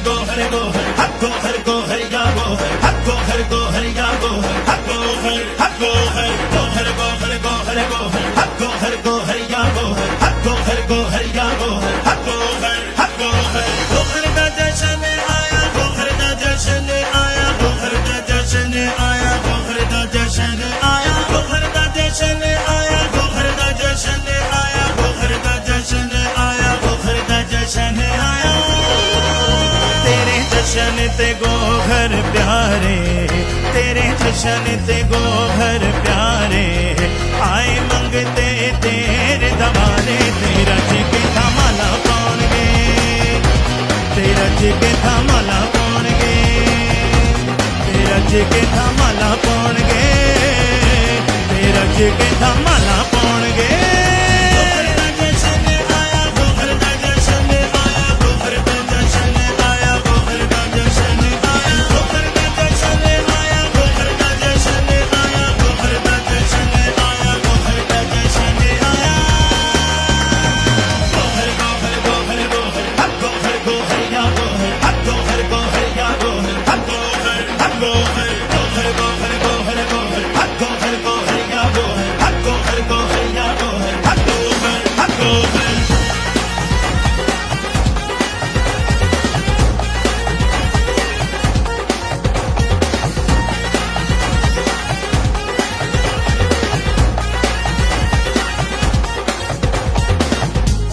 गोहर गोहर हक गोहर गोहर या गोहर हक गोहर गोहर या गोहर हक गोहर गोहर गोहर गोहर गोहर हक गोहर गोहर या गोहर हक गोहर गोहर या गोहर हक गोहर गोहर का जश्न आया गोहर का जश्न आया गोहर का जश्न आया गोहर का जश्न आया गोहर का जश्न आया गोहर का जश्न आया गोहर का जश्न आया गोहर का जश्न आया तेरे जश्न ते गोहर प्यारे तेरे जश्न ते गोहर प्यारे आए मंगते तेरे दवारे तेरा जिके थमाला पाउणगे तेरा जिके थमाला पाउणगे तेरा जिके थमाला पाउणगे तेरा जिके थमाला पाउणगे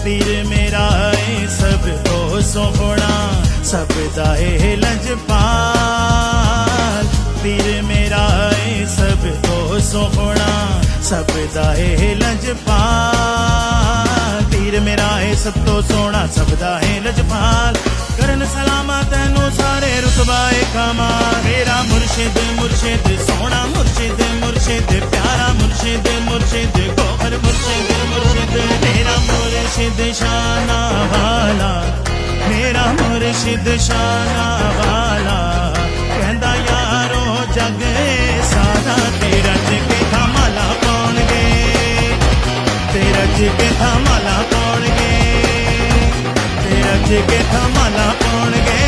पीर मेरा है सब तो सोहना सब दाए लजपाल पीर मेरा है सब तो सोहना सब दाए लजपाल पीर मेरा है सब तो सोना सब दाए लजपाल करन सलामा तैनू सारे रुतबाए कमाल मेरा मुर्शिद मुर्शिद सोना मुर्शिद मुर्शिद प्यारा मुर्शिद मुर्शिद गोहर मुर्शिद मुर्शिद मेरा मुर्शिद शाना वाला मेरा मुर्शिद शाना वाला कहंदा यारो जग सारा तेरा जिके थमाला पाउणगे तेरा जिके थमाला पाउणगे तेरा जिके थमाला पाउणगे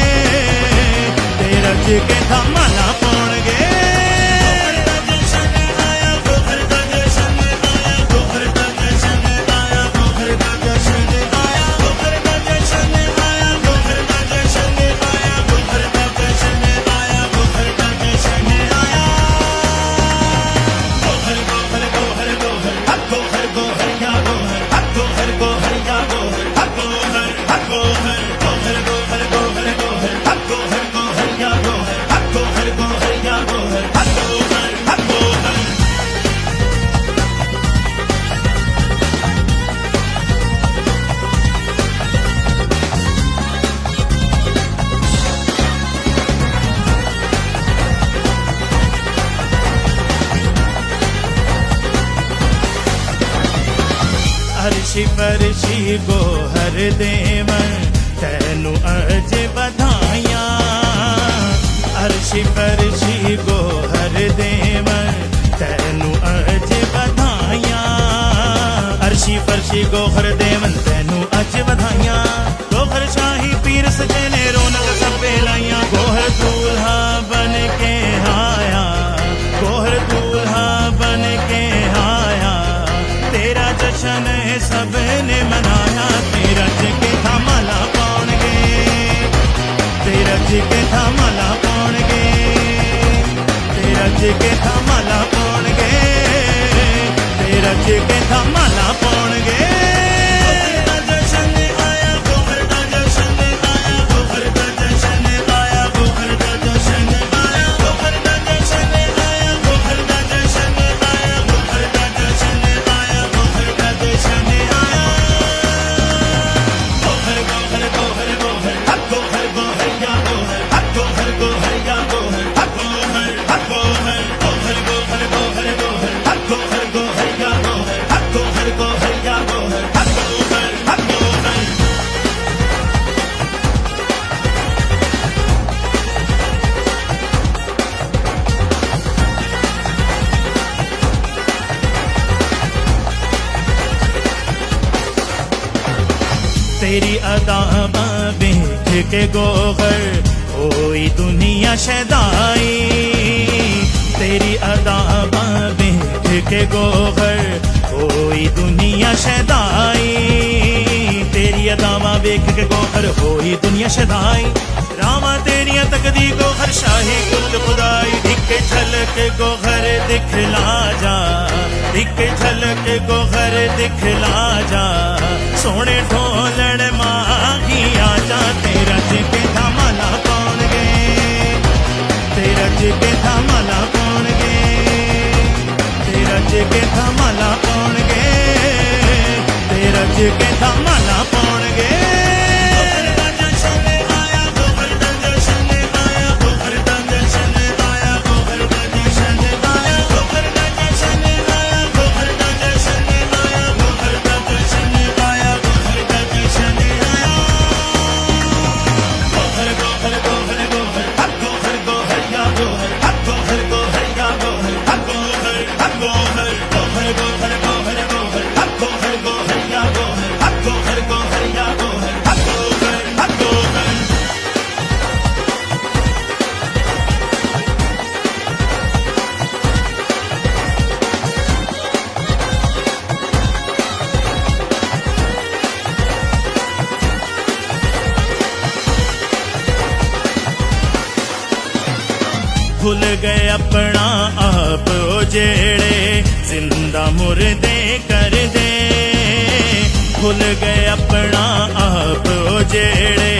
तेरा जिके थमाला पाउणगे अर्शी फरशी गोहर देवन तैनू अज बधाइया अर्शी फरशी गोहर देवन तैनू अज बधाइया अर्शी फरशी गोहर देवन तैनू अज बधाइया गोहर शाही पीर सजे ने रौनक सबे लाइया गोहर दूल्हा बन के आया गोहर दूल्हा बन के आया तेरा जश्न सबने मनाया तेरा जिके थमाला पाउणगे तेरा जिके थमाला पाउणगे तेरा जिके थमाला पाउणगे तेरा जिके थमाला पाउणगे go तेरी अदा देख के गोहर होई दुनिया शैदाई, तेरी अदा देख के गोहर होई दुनिया शैदाई, तेरी अदावा वेख के गोहर होई दुनिया शैदाई। रामा तेरिया तकदी गोहर शाही कुल खुदाई, दिख झलक गोहर दिखला जा, दिख झलक गोहर दिखला जा, सोने ढोलण माही आजा, तेरा के धमाला कौन गे, तेरा के धमाला कौन गे, तेरा के धमाला कौन गे, तेरा के धमाला कौन गे। भूल गए अपना आप जेड़े जिंदा मुर्दे कर दे, भूल गए अपना आप जेड़े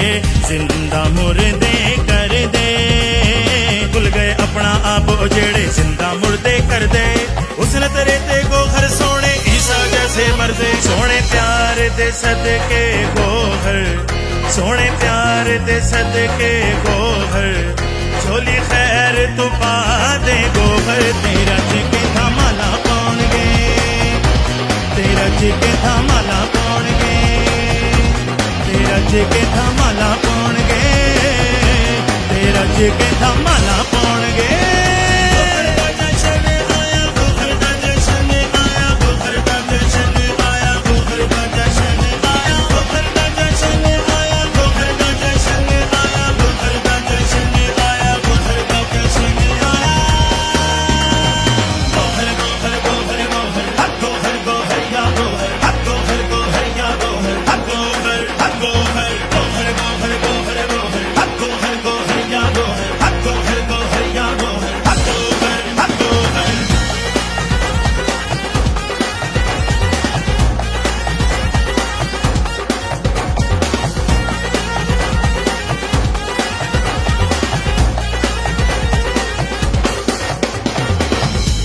जिंदा मुर्दे कर दे, भूल गए अपना आप जेड़े जिंदा मुर्दे कर दे। उसने तेरे ते गोहर सोने ईसा जैसे मर्दे, सोने प्यार दे सदके गोहर, सोने प्यार दे सदके गोहर, झोली खैर तू पा दे गोहर, तेरा के धमाला कौन गे, तेरा के धमाला कौन गे, तेरा के धमाला कौन गे, तेरा के धमाला कौन गे।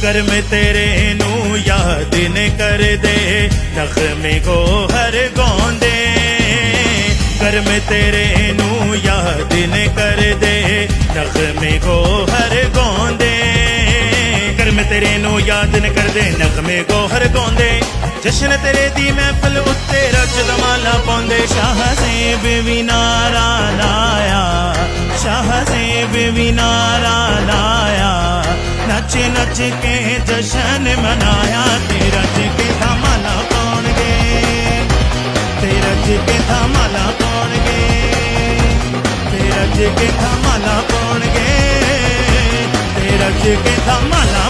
कर्म तेरे नू याद न कर दे, नग़मे गोहर गौंदे, कर्म तेरे नू याद न कर दे, नग़मे गोहर गौंदे, कर्म तेरे नू याद न कर दे, नग़मे गोहर गौंदे। जश्न तेरे दी महफिल उत्ते रच दमाला पौंदे, शाह ज़ेब भी नारा लाया, शाह ज़ेब भी नारा लाया, नच नच के जश्न मनाया, तेरा के धमाला कौन गे, तेरा के धमाला कौन गे, तेरा के धमाला कौन गे, तेरा के धमाला